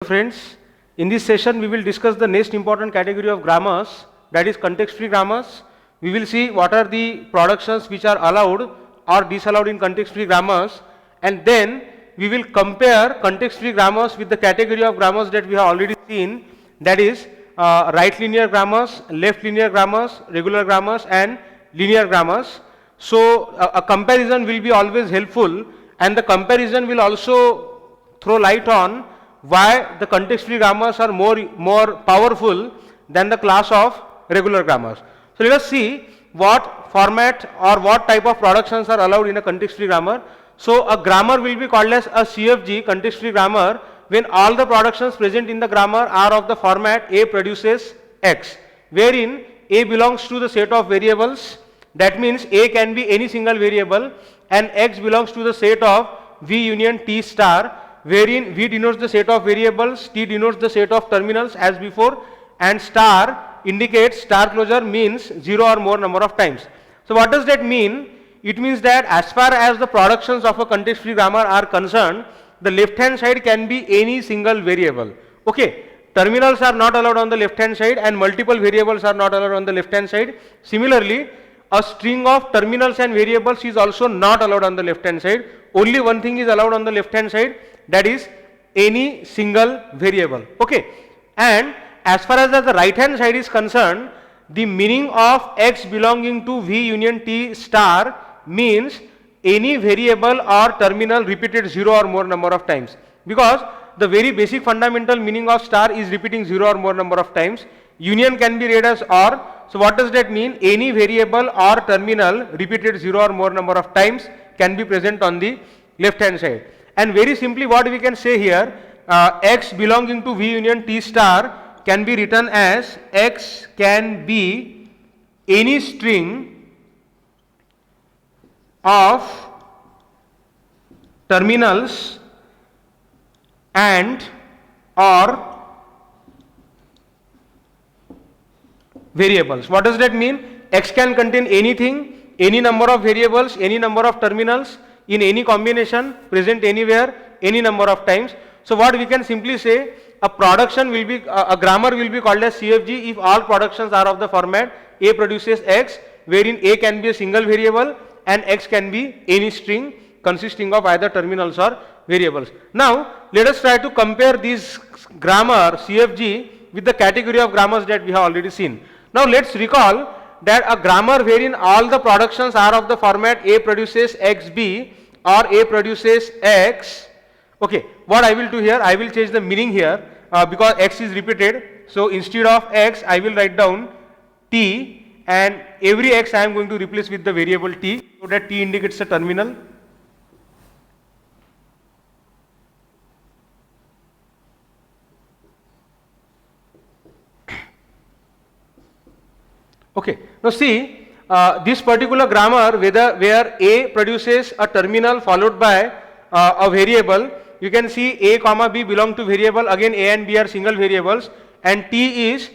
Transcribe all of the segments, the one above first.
friends. In this session, we will discuss the next important category of grammars, that is context-free grammars. We will see what are the productions which are allowed or disallowed in context-free grammars, and then we will compare context-free grammars with the category of grammars that we have already seen, that is right linear grammars, left linear grammars, regular grammars, and linear grammars. So a comparison will be always helpful, and the comparison will also throw light on why the context-free grammars are more powerful than the class of regular grammars. So let us see what format or what type of productions are allowed in a context-free grammar. So a grammar will be called as a CFG, context-free grammar, when all the productions present in the grammar are of the format A produces X, wherein A belongs to the set of variables. That means A can be any single variable, and X belongs to the set of V union T star, wherein V denotes the set of variables, T denotes the set of terminals as before, and star indicates, star closure means 0 or more number of times. So what does that mean? It means that as far as the productions of a context-free grammar are concerned, the left hand side can be any single variable. Okay, terminals are not allowed on the left hand side and multiple variables are not allowed on the left hand side. Similarly, a string of terminals and variables is also not allowed on the left hand side. Only one thing is allowed on the left hand side, that is any single variable. Okay, and as far as the right hand side is concerned, the meaning of X belonging to V union T star means any variable or terminal repeated 0 or more number of times, because the very basic fundamental meaning of star is repeating 0 or more number of times. Union can be read as OR. So what does that mean? Any variable or terminal repeated 0 or more number of times can be present on the left hand side. And very simply what we can say here, X belonging to V union T star can be written as X can be any string of terminals and or variables. What does that mean? X can contain anything, any number of variables, any number of terminals in any combination, present anywhere, any number of times. So what we can simply say, a production will be, a grammar will be called as CFG if all productions are of the format A produces X, wherein A can be a single variable and X can be any string consisting of either terminals or variables. Now let us try to compare this grammar CFG with the category of grammars that we have already seen. Now let's recall that a grammar wherein all the productions are of the format A produces XB or A produces X. Okay, what I will do here, I will change the meaning here because X is repeated. So instead of X, I will write down T, and every X I am going to replace with the variable T, so that T indicates a terminal. Okay, now see this particular grammar where A produces a terminal followed by a variable. You can see A comma B belong to variable, again A and B are single variables, and T is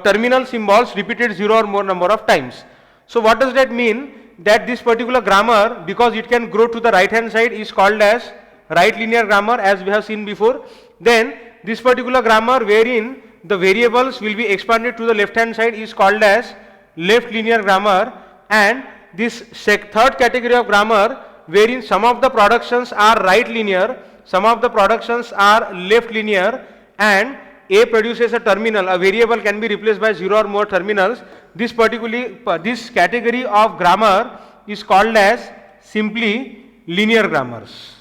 terminal symbols repeated 0 or more number of times. So what does that mean? That this particular grammar, because it can grow to the right hand side, is called as right linear grammar, as we have seen before. Then this particular grammar wherein the variables will be expanded to the left hand side is called as left linear grammar, and this third category of grammar wherein some of the productions are right linear, some of the productions are left linear, and A produces a terminal, a variable can be replaced by 0 or more terminals. This category of grammar is called as simply linear grammars.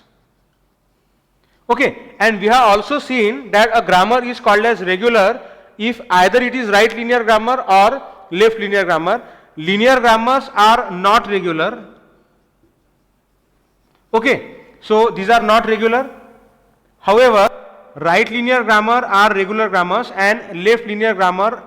Okay, and we have also seen that a grammar is called as regular if either it is right linear grammar or left linear grammar. Linear grammars are not regular. Okay, so these are not regular. However, right linear grammar are regular grammars and left linear grammar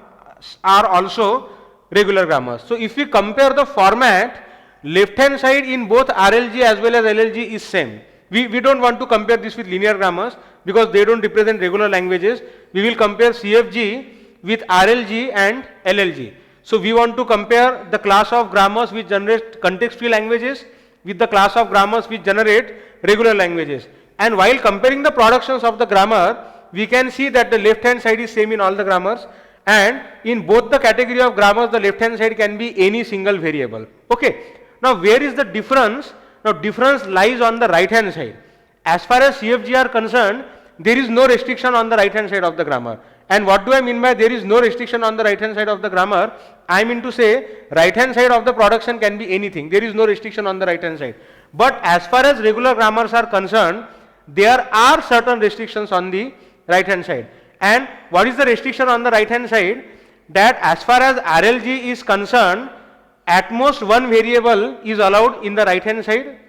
are also regular grammars. So if we compare the format, left hand side in both RLG as well as LLG is same. We don't want to compare this with linear grammars because they don't represent regular languages. We will compare CFG with RLG and LLG. So we want to compare the class of grammars which generate context-free languages with the class of grammars which generate regular languages. And while comparing the productions of the grammar, we can see that the left hand side is same in all the grammars, and in both the category of grammars the left hand side can be any single variable. Okay. Now where is the difference? Now difference lies on the right hand side. As far as CFG are concerned, there is no restriction on the right hand side of the grammar. And what do I mean by there is no restriction on the right hand side of the grammar? I mean to say right hand side of the production can be anything. There is no restriction on the right hand side. But as far as regular grammars are concerned, there are certain restrictions on the right hand side. And what is the restriction on the right hand side? That as far as RLG is concerned, at most one variable is allowed in the right hand side,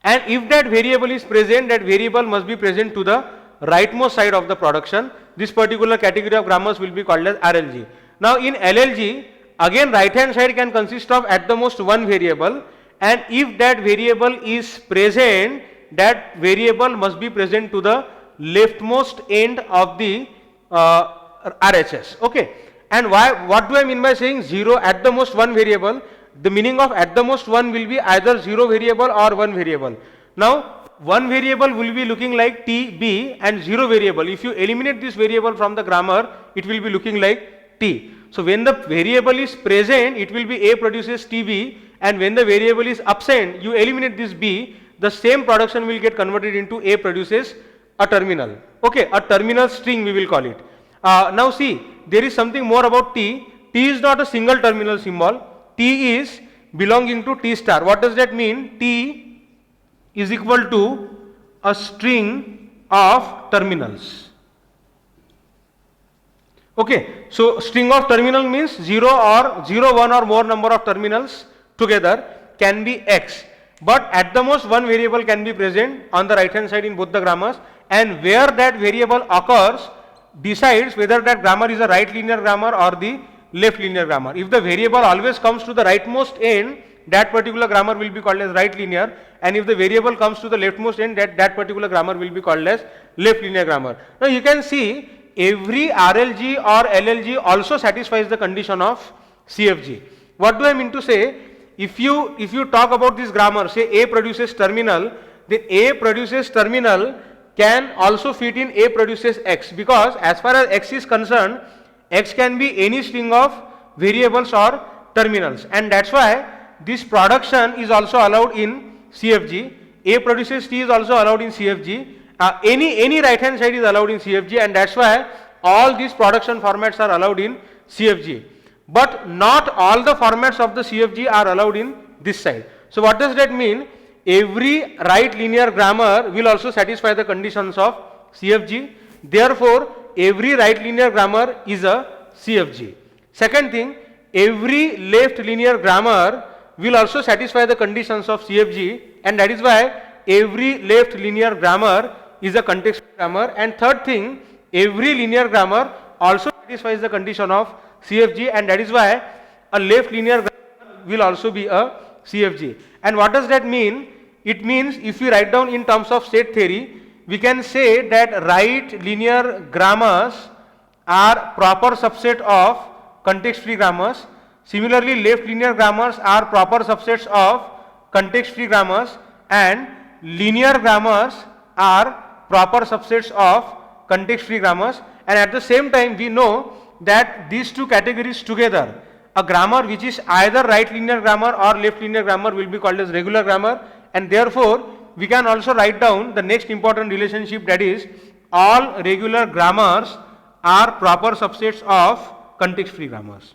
and if that variable is present, that variable must be present to the rightmost side of the production. This particular category of grammars will be called as RLG. Now in LLG, again right hand side can consist of at the most one variable, and if that variable is present, that variable must be present to the leftmost end of the RHS. Okay. And why? What do I mean by saying 0 at the most one variable? The meaning of at the most one will be either 0 variable or 1 variable. Now one variable will be looking like TB and 0 variable. If you eliminate this variable from the grammar, it will be looking like T. So when the variable is present, it will be A produces TB, and when the variable is absent, you eliminate this B, the same production will get converted into A produces a terminal. Okay, a terminal string we will call it. Now see, there is something more about T. T is not a single terminal symbol. T is belonging to T star. What does that mean? T is equal to a string of terminals. Okay, so string of terminal means 0 or 0, 1 or more number of terminals together can be X. But at the most one variable can be present on the right hand side in both the grammars, and where that variable occurs decides whether that grammar is a right linear grammar or the left linear grammar. If the variable always comes to the rightmost end, that particular grammar will be called as right linear, and if the variable comes to the leftmost end, that particular grammar will be called as left linear grammar. Now you can see every RLG or LLG also satisfies the condition of CFG. What do I mean to say? If you talk about this grammar, say A produces terminal, then A produces terminal can also fit in A produces X, because as far as X is concerned, X can be any string of variables or terminals, and that's why this production is also allowed in CFG. A produces T is also allowed in CFG. Any right hand side is allowed in CFG, and that's why all these production formats are allowed in CFG. But not all the formats of the CFG are allowed in this side. So what does that mean? Every right linear grammar will also satisfy the conditions of CFG. Therefore, every right linear grammar is a CFG. Second thing, every left linear grammar will also satisfy the conditions of CFG, and that is why every left linear grammar is a context grammar. And third thing, every linear grammar also satisfies the condition of CFG, and that is why a left linear grammar will also be a CFG. And what does that mean? It means if we write down in terms of set theory, we can say that right linear grammars are proper subset of context free grammars. Similarly, left linear grammars are proper subsets of context free grammars, and linear grammars are proper subsets of context free grammars. And at the same time, we know that these two categories together, a grammar which is either right linear grammar or left linear grammar, will be called as regular grammar. And therefore, we can also write down the next important relationship, that is all regular grammars are proper subsets of context free grammars.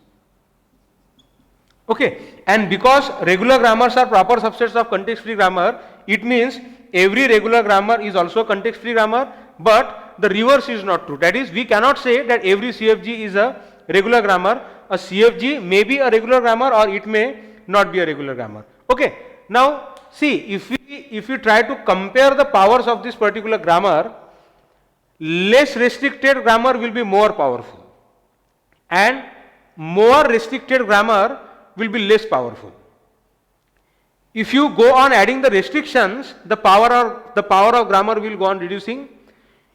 Okay, and because regular grammars are proper subsets of context free grammar, it means every regular grammar is also context free grammar, but the reverse is not true. That is, we cannot say that every CFG is a regular grammar. A CFG may be a regular grammar or it may not be a regular grammar. Okay, now see, if we try to compare the powers of this particular grammar, less restricted grammar will be more powerful, and more restricted grammar will be less powerful. If you go on adding the restrictions, the power of grammar will go on reducing.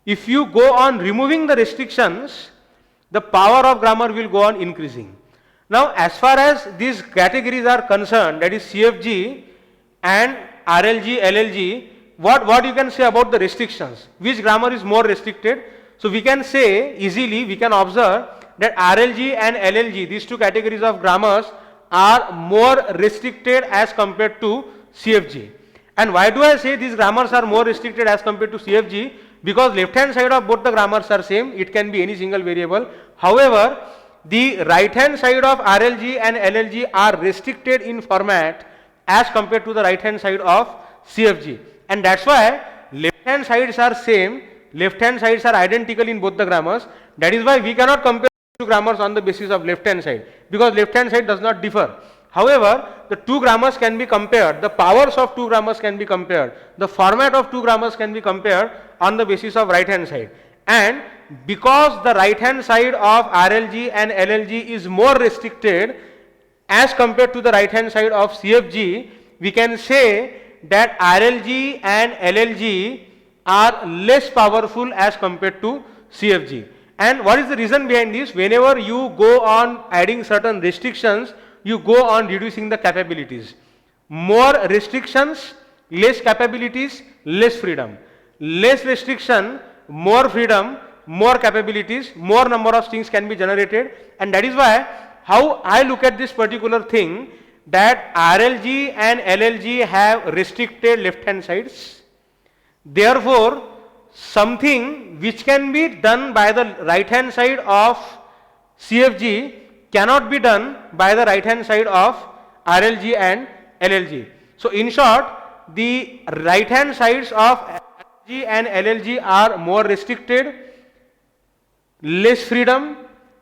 If you go on removing the restrictions, the power of grammar will go on increasing. Now, as far as these categories are concerned, that is CFG and RLG, LLG, what you can say about the restrictions? Which grammar is more restricted? So we can say easily, we can observe that RLG and LLG, these two categories of grammars are more restricted as compared to CFG. And why do I say these grammars are more restricted as compared to CFG? Because left hand side of both the grammars are same, it can be any single variable. However, the right hand side of RLG and LLG are restricted in format as compared to the right hand side of CFG. And that's why left hand sides are same, left hand sides are identical in both the grammars. That is why we cannot compare two grammars on the basis of left hand side, because left hand side does not differ. However, the two grammars can be compared, the powers of two grammars can be compared, the format of two grammars can be compared on the basis of right hand side. And because the right hand side of RLG and LLG is more restricted as compared to the right hand side of CFG, we can say that RLG and LLG are less powerful as compared to CFG. And what is the reason behind this? Whenever you go on adding certain restrictions, you go on reducing the capabilities. More restrictions, less capabilities, less freedom. Less restriction, more freedom, more capabilities, more number of strings can be generated. And that is why how I look at this particular thing, that RLG and LLG have restricted left hand sides. Therefore, something which can be done by the right hand side of CFG cannot be done by the right hand side of RLG and LLG. So in short, the right hand sides of RLG and LLG are more restricted, less freedom,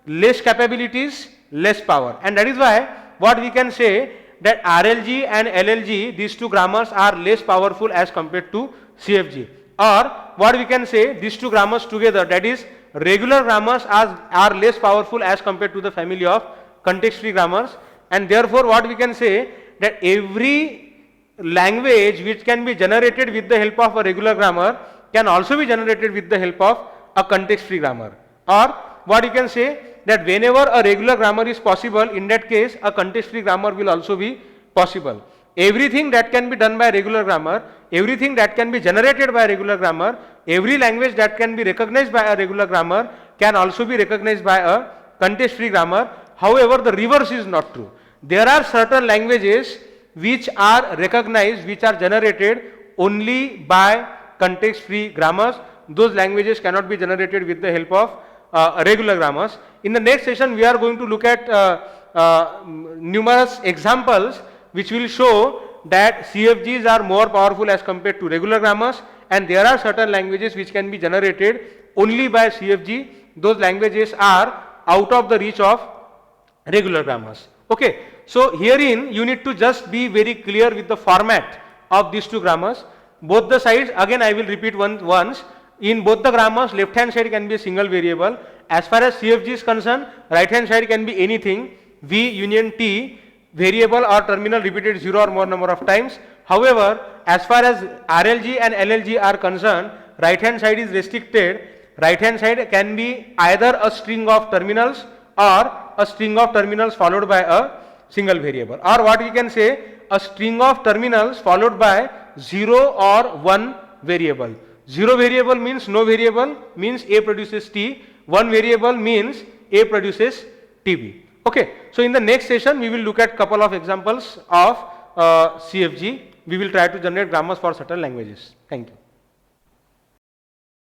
less capabilities, less power. And that is why what we can say that RLG and LLG, these two grammars are less powerful as compared to CFG. Or what we can say, these two grammars together, that is regular grammars are less powerful as compared to the family of context free grammars. And therefore what we can say, that every language which can be generated with the help of a regular grammar can also be generated with the help of a context free grammar. Or what you can say, that whenever a regular grammar is possible, in that case a context free grammar will also be possible. Everything that can be done by regular grammar, everything that can be generated by regular grammar, every language that can be recognized by a regular grammar can also be recognized by a context free grammar. However, the reverse is not true. There are certain languages which are recognized, which are generated only by context free grammars. Those languages cannot be generated with the help of regular grammars. In the next session, we are going to look at numerous examples which will show that CFGs are more powerful as compared to regular grammars, and there are certain languages which can be generated only by CFG. Those languages are out of the reach of regular grammars. Okay, so herein you need to just be very clear with the format of these two grammars. Both the sides, again I will repeat once, in both the grammars left hand side can be a single variable. As far as CFG is concerned, right hand side can be anything, V union T, variable or terminal repeated 0 or more number of times. However, as far as RLG and LLG are concerned, right hand side is restricted. Right hand side can be either a string of terminals or a string of terminals followed by a single variable, or what we can say, a string of terminals followed by 0 or 1 variable. 0 variable means no variable, means A produces T. 1 variable means A produces TB. Okay, so in the next session we will look at couple of examples of CFG. We will try to generate grammars for certain languages. Thank you.